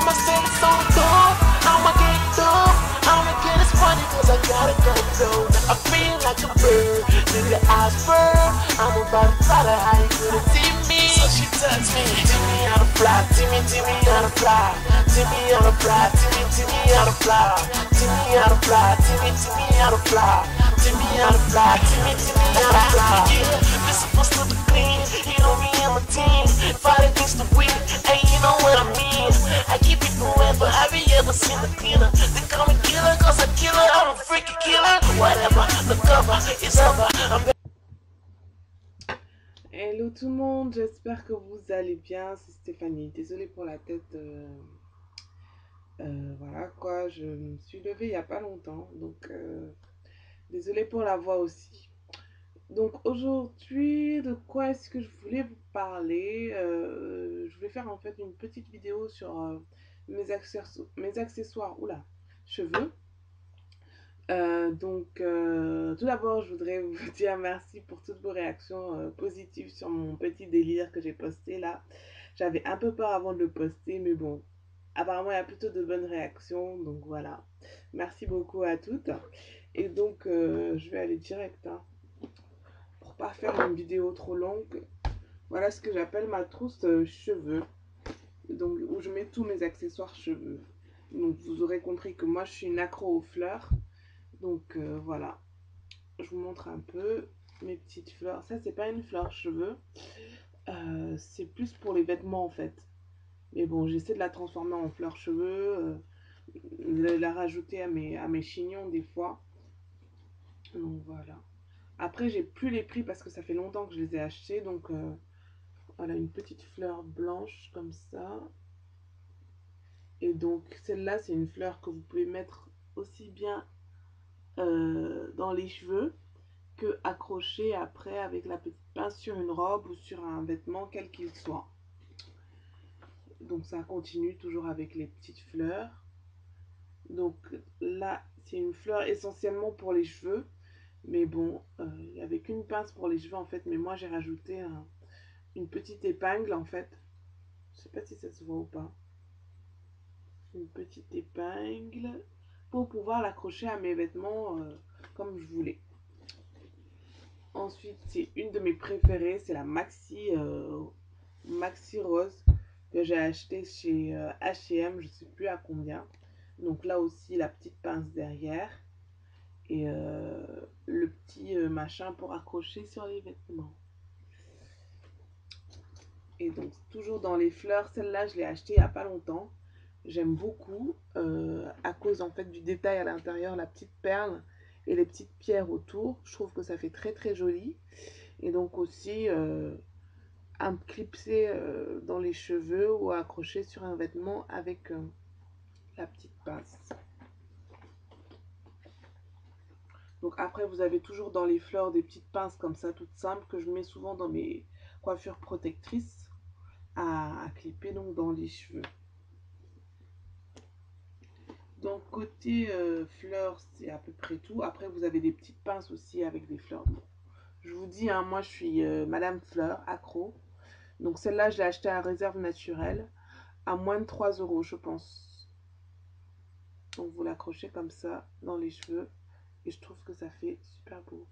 I'ma send it so through. I'ma get through. I'ma get this money cause I gotta go through. Now I feel like a bird, through the iceberg. I'm about to fly to how you gonna see me. So she tells me, teach me how to fly, teach me how to fly. Teach me how to fly, teach me how to fly. Teach me how to fly, teach me how to fly. Teach me how to fly, teach me how to fly. Yeah, this supposed to be clean. You know me and my team, fight against the weak. Hey, you know what I mean? I keep it forever. Have you ever seen the killer? They call me killer cause I kill her. I'm a freaking killer. Whatever, the cover is over. Hello tout le monde, j'espère que vous allez bien, c'est Stéphanie. Désolée pour la tête, voilà quoi, je me suis levée il n'y a pas longtemps, donc désolée pour la voix aussi. Donc aujourd'hui, de quoi est-ce que je voulais vous parler? Je voulais faire en fait une petite vidéo sur mes accessoires, oula, cheveux. Tout d'abord, je voudrais vous dire merci pour toutes vos réactions positives sur mon petit délire que j'ai posté là. J'avais un peu peur avant de le poster, mais bon, apparemment il y a plutôt de bonnes réactions, donc voilà. Merci beaucoup à toutes. Et donc, je vais aller direct, hein, pour pas faire une vidéo trop longue. Voilà ce que j'appelle ma trousse cheveux, donc où je mets tous mes accessoires cheveux. Donc vous aurez compris que moi je suis une accro aux fleurs. Donc voilà, je vous montre un peu mes petites fleurs. Ça, c'est pas une fleur cheveux, c'est plus pour les vêtements en fait. Mais bon, j'essaie de la transformer en fleur cheveux, de la rajouter à mes chignons des fois. Donc voilà. Après, j'ai plus les prix parce que ça fait longtemps que je les ai achetés. Donc voilà, une petite fleur blanche comme ça. Et donc celle-là, c'est une fleur que vous pouvez mettre aussi bien dans les cheveux que accrocher après avec la petite pince sur une robe ou sur un vêtement quel qu'il soit. Donc ça continue toujours avec les petites fleurs. Donc là, c'est une fleur essentiellement pour les cheveux. Mais bon, il n'y avait qu'une pince pour les cheveux en fait. Mais moi, j'ai rajouté une petite épingle en fait. Je sais pas si ça se voit ou pas. Une petite épingle pour pouvoir l'accrocher à mes vêtements comme je voulais. Ensuite, c'est une de mes préférées, c'est la Maxi Rose que j'ai acheté chez H&M, je sais plus à combien. Donc là aussi, la petite pince derrière et le petit machin pour accrocher sur les vêtements. Et donc, toujours dans les fleurs, celle-là, je l'ai achetée il n'y a pas longtemps. J'aime beaucoup à cause en fait du détail à l'intérieur, la petite perle et les petites pierres autour. Je trouve que ça fait très très joli. Et donc aussi à me clipser dans les cheveux ou à accrocher sur un vêtement avec la petite pince. Donc après, vous avez toujours dans les fleurs des petites pinces comme ça, toutes simples, que je mets souvent dans mes coiffures protectrices à clipper donc dans les cheveux. Donc côté fleurs, c'est à peu près tout. Après, vous avez des petites pinces aussi avec des fleurs. Bon, je vous dis, hein, moi je suis Madame Fleur, accro. Donc celle-là, je l'ai achetée à Réserve Naturelle à moins de 3 € je pense. Donc vous l'accrochez comme ça dans les cheveux. Et je trouve que ça fait super beau.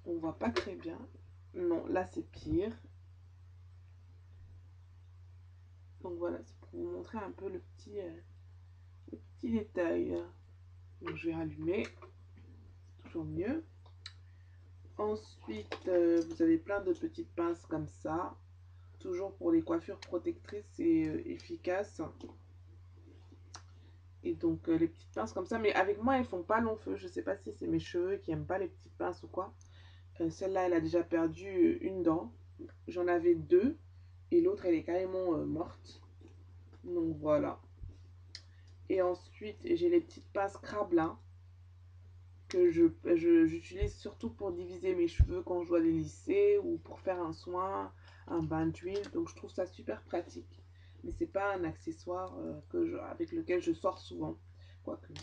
On voit pas très bien. Non, là c'est pire. Donc voilà, c'est pour vous montrer un peu le petit détail. Donc je vais rallumer. Toujours mieux. Ensuite, vous avez plein de petites pinces comme ça. Toujours pour les coiffures protectrices et efficaces. Et donc les petites pinces comme ça. Mais avec moi, elles font pas long feu. Je sais pas si c'est mes cheveux qui aiment pas les petites pinces ou quoi. Celle-là, elle a déjà perdu une dent. J'en avais deux. Et l'autre, elle est carrément morte. Donc voilà. Et ensuite, j'ai les petites pinces Krabla que j'utilise surtout pour diviser mes cheveux quand je dois les lisser ou pour faire un soin, un bain d'huile. Donc je trouve ça super pratique. Mais c'est pas un accessoire avec lequel je sors souvent. Quoique.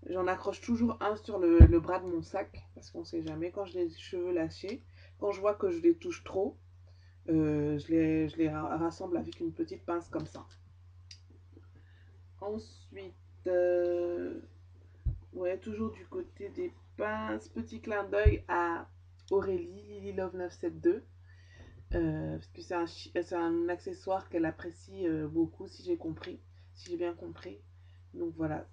J'en accroche toujours un sur le bras de mon sac parce qu'on sait jamais quand j'ai les cheveux lâchés. Quand je vois que je les touche trop, je les rassemble avec une petite pince comme ça. Ensuite, ouais, toujours du côté des pinces, petit clin d'œil à Aurélie, Lily Love 972. Parce que c'est un accessoire qu'elle apprécie beaucoup, si j'ai compris, si j'ai bien compris. Donc voilà,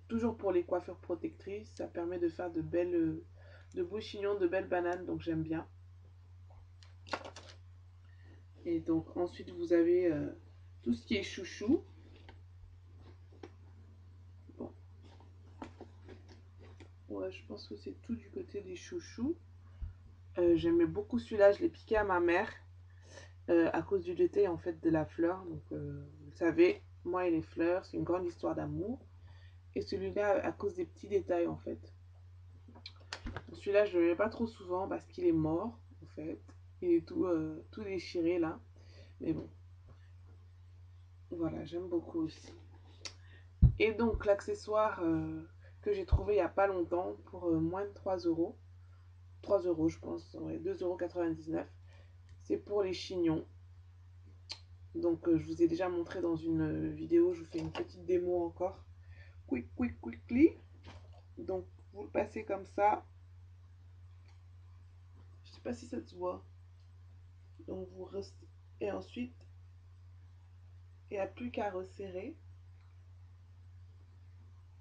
toujours pour les coiffures protectrices, ça permet de faire de beaux chignons, de belles bananes, donc j'aime bien. Et donc ensuite vous avez tout ce qui est chouchou. Bon, ouais, je pense que c'est tout du côté des chouchous. J'aimais beaucoup celui-là, je l'ai piqué à ma mère à cause du détail en fait de la fleur. Donc vous le savez, moi et les fleurs, c'est une grande histoire d'amour. Et celui-là à cause des petits détails en fait. Celui-là je ne le mets pas trop souvent parce qu'il est mort en fait. Il est tout déchiré là. Mais bon, voilà, j'aime beaucoup aussi. Et donc l'accessoire que j'ai trouvé il n'y a pas longtemps pour moins de 3 euros. 3 euros je pense, ouais, 2,99 €. C'est pour les chignons. Donc je vous ai déjà montré dans une vidéo, je vous fais une petite démo encore. Quickly. Donc vous le passez comme ça. Je sais pas si ça se voit. Donc vous et ensuite il n'y a plus qu'à resserrer.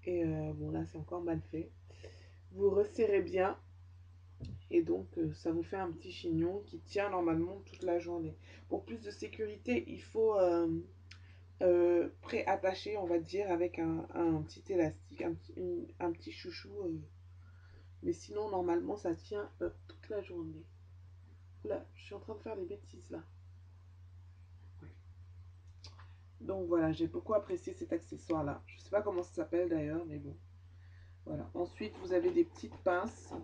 Et bon là c'est encore mal fait. Vous resserrez bien. Et donc ça vous fait un petit chignon qui tient normalement toute la journée. Pour plus de sécurité, il faut pré-attacher, on va dire, avec un petit élastique, un petit chouchou. Mais sinon, normalement, ça tient toute la journée. Là, je suis en train de faire des bêtises là. Ouais. Donc voilà, j'ai beaucoup apprécié cet accessoire-là. Je ne sais pas comment ça s'appelle d'ailleurs, mais bon. Voilà. Ensuite, vous avez des petites pinces.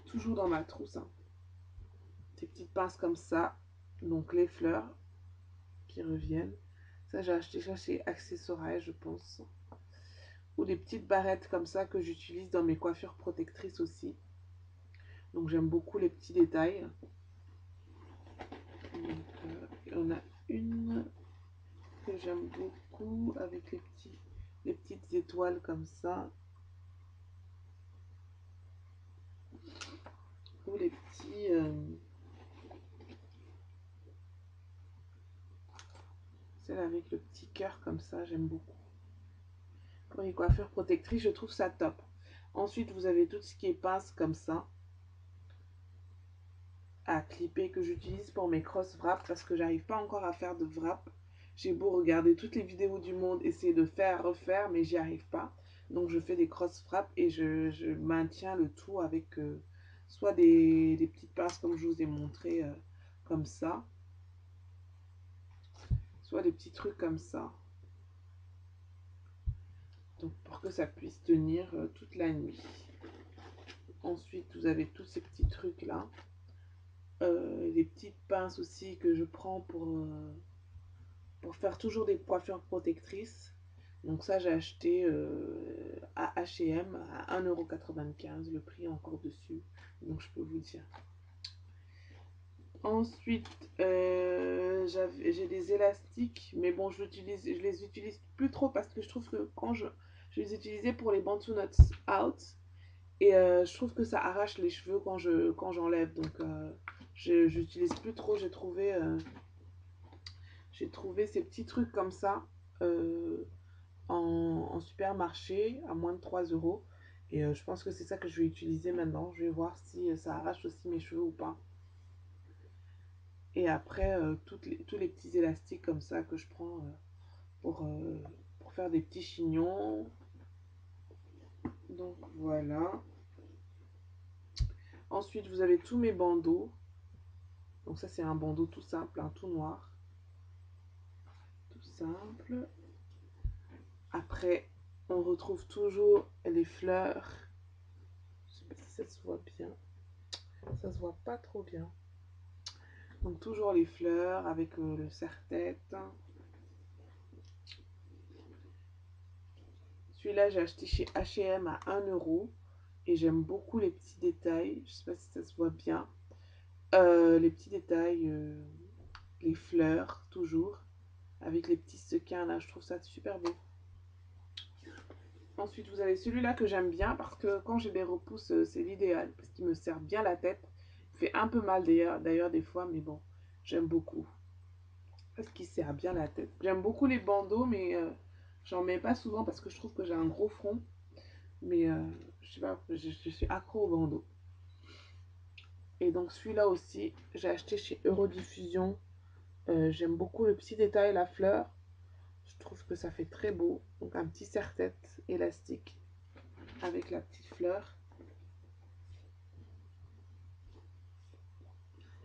Toujours dans ma trousse. Hein. Des petites pinces comme ça. Donc les fleurs qui reviennent. Ça, j'ai acheté ça chez Accessoires, je pense. Ou des petites barrettes comme ça que j'utilise dans mes coiffures protectrices aussi. Donc j'aime beaucoup les petits détails. Donc, il y en a une que j'aime beaucoup avec les petites étoiles comme ça. Ou les petits... celle avec le petit cœur comme ça, j'aime beaucoup. Pour les coiffures protectrices, je trouve ça top. Ensuite, vous avez tout ce qui est pince comme ça. À clipper que j'utilise pour mes cross wrap parce que j'arrive pas encore à faire de wrap. J'ai beau regarder toutes les vidéos du monde, essayer de faire, refaire, mais j'y arrive pas. Donc je fais des cross wrap et je maintiens le tout avec soit des petites pinces comme je vous ai montré comme ça, soit des petits trucs comme ça. Donc pour que ça puisse tenir toute la nuit. Ensuite vous avez tous ces petits trucs là. Des petites pinces aussi que je prends pour faire toujours des coiffures protectrices. Donc ça j'ai acheté à H&M à 1,95 €, le prix est encore dessus, donc je peux vous dire. Ensuite j'ai des élastiques, mais bon je les utilise plus trop parce que je trouve que quand je les utilisais pour les Bantu Knots Out et je trouve que ça arrache les cheveux quand j'enlève, donc j'utilise plus trop. J'ai trouvé ces petits trucs comme ça en supermarché à moins de 3 €. Et je pense que c'est ça que je vais utiliser maintenant. Je vais voir si ça arrache aussi mes cheveux ou pas. Et après, tous les petits élastiques comme ça que je prends pour faire des petits chignons. Donc voilà. Ensuite, vous avez tous mes bandeaux. Donc ça, c'est un bandeau tout simple, tout noir. Tout simple. Après, on retrouve toujours les fleurs. Je sais pas si ça se voit bien. Ça se voit pas trop bien. Donc toujours les fleurs avec le serre-tête. Celui-là, j'ai acheté chez H&M à 1 € et j'aime beaucoup les petits détails. Je sais pas si ça se voit bien. Les petits détails, les fleurs, toujours. avec les petits sequins là, je trouve ça super beau. Ensuite, vous avez celui-là que j'aime bien parce que quand j'ai des repousses, c'est l'idéal parce qu'il me serre bien la tête. Il fait un peu mal d'ailleurs des fois, mais bon, j'aime beaucoup parce qu'il serre bien la tête. J'aime beaucoup les bandeaux, mais j'en mets pas souvent parce que je trouve que j'ai un gros front. Mais je sais pas, je suis accro au bandeau. Et donc celui-là aussi, j'ai acheté chez Eurodiffusion. J'aime beaucoup le petit détail, la fleur. Je trouve que ça fait très beau. Donc un petit serre-tête élastique avec la petite fleur.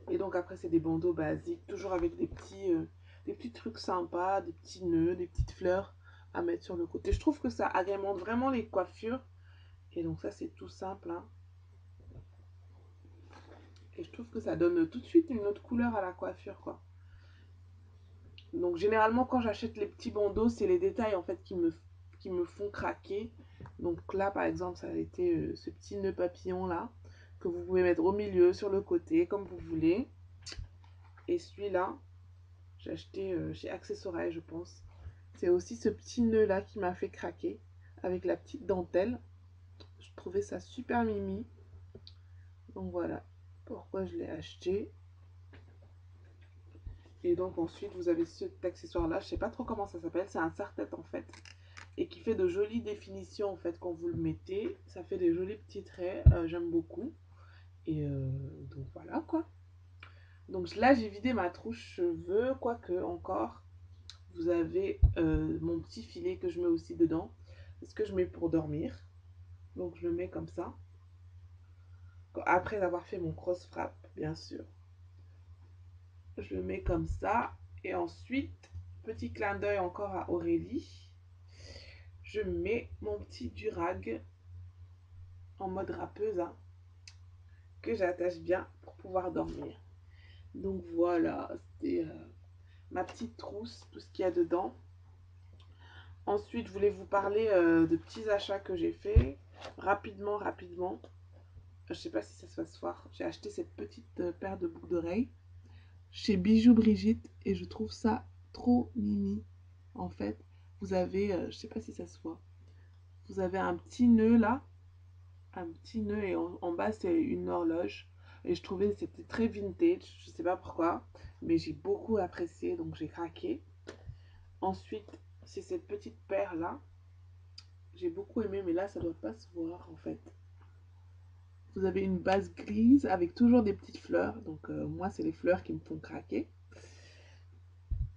Et donc après c'est des bandeaux basiques, toujours avec des petits trucs sympas, des petits nœuds, des petites fleurs à mettre sur le côté. Je trouve que ça agrémente vraiment les coiffures. Et donc ça c'est tout simple, hein. Et je trouve que ça donne tout de suite une autre couleur à la coiffure, quoi. Donc généralement quand j'achète les petits bandeaux, c'est les détails en fait qui me font craquer. Donc là par exemple ça a été ce petit nœud papillon là, que vous pouvez mettre au milieu, sur le côté, comme vous voulez. Et celui-là, j'ai acheté chez Accessoreille je pense. C'est aussi ce petit nœud là qui m'a fait craquer, avec la petite dentelle. Je trouvais ça super mimi. Donc voilà pourquoi je l'ai acheté. Et donc ensuite vous avez cet accessoire là, je sais pas trop comment ça s'appelle, c'est un serre-tête en fait. Et qui fait de jolies définitions en fait quand vous le mettez. Ça fait des jolis petits traits, j'aime beaucoup. Et donc voilà quoi. Donc là j'ai vidé ma trousse cheveux, quoique encore. Vous avez mon petit filet que je mets aussi dedans. C'est ce que je mets pour dormir. Donc je le mets comme ça. Après avoir fait mon cross frappe, bien sûr. Je le mets comme ça. Et ensuite, petit clin d'œil encore à Aurélie. Je mets mon petit durag en mode rappeuse, hein, que j'attache bien pour pouvoir dormir. Donc voilà, c'était ma petite trousse, tout ce qu'il y a dedans. Ensuite, je voulais vous parler de petits achats que j'ai fait. Rapidement. Je sais pas si ça se va se voir. J'ai acheté cette petite paire de boucles d'oreilles chez Bijoux Brigitte et je trouve ça trop mimi. En fait, vous avez, je sais pas si ça se voit, vous avez un petit nœud là, un petit nœud et en bas c'est une horloge. Et je trouvais que c'était très vintage, je sais pas pourquoi, mais j'ai beaucoup apprécié donc j'ai craqué. Ensuite, c'est cette petite paire là. J'ai beaucoup aimé, mais là ça doit pas se voir en fait. Vous avez une base grise avec toujours des petites fleurs. Donc moi, c'est les fleurs qui me font craquer.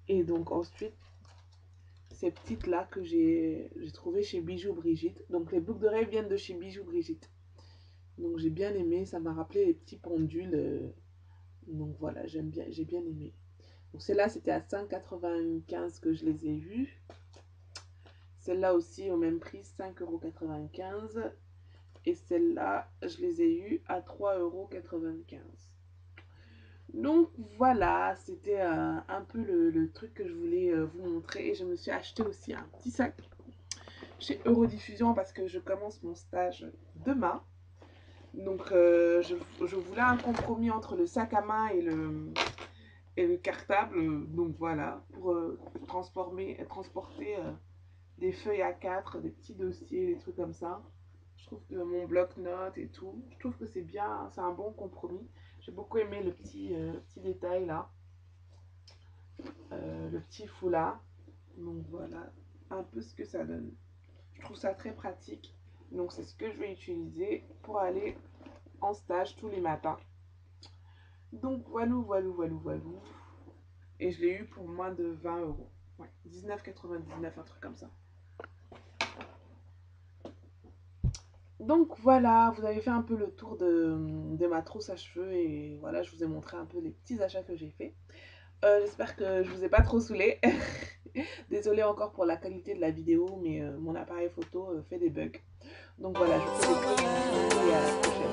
Et donc ensuite, ces petites là que j'ai trouvées chez Bijoux Brigitte. Donc les boucles d'oreilles viennent de chez Bijoux Brigitte. Donc j'ai bien aimé. Ça m'a rappelé les petits pendules. Donc voilà, j'ai bien aimé. Donc celle-là, c'était à 5,95 que je les ai vues. Celle-là aussi au même prix, 5,95 €. Et celle-là, je les ai eues à 3,95 €. Donc voilà, c'était un peu le truc que je voulais vous montrer. Et je me suis acheté aussi un petit sac chez Eurodiffusion parce que je commence mon stage demain. Donc je voulais un compromis entre le sac à main et le cartable. Donc voilà, pour transporter des feuilles A4, des petits dossiers, des trucs comme ça. Je trouve que mon bloc-notes et tout, je trouve que c'est bien, c'est un bon compromis. J'ai beaucoup aimé le petit détail là, le petit foulard. Donc voilà, un peu ce que ça donne. Je trouve ça très pratique. Donc c'est ce que je vais utiliser pour aller en stage tous les matins. Donc voilà. Et je l'ai eu pour moins de 20 €. Ouais, 19,99, un truc comme ça. Donc voilà, vous avez fait un peu le tour de ma trousse à cheveux et voilà, je vous ai montré un peu les petits achats que j'ai fait. J'espère que je vous ai pas trop saoulé. Désolée encore pour la qualité de la vidéo, mais mon appareil photo fait des bugs. Donc voilà, je vous fais des gros bisous et à la prochaine.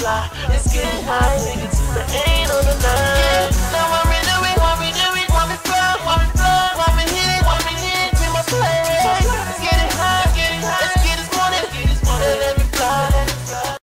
fly. It's getting high, niggas, the ain't on the night.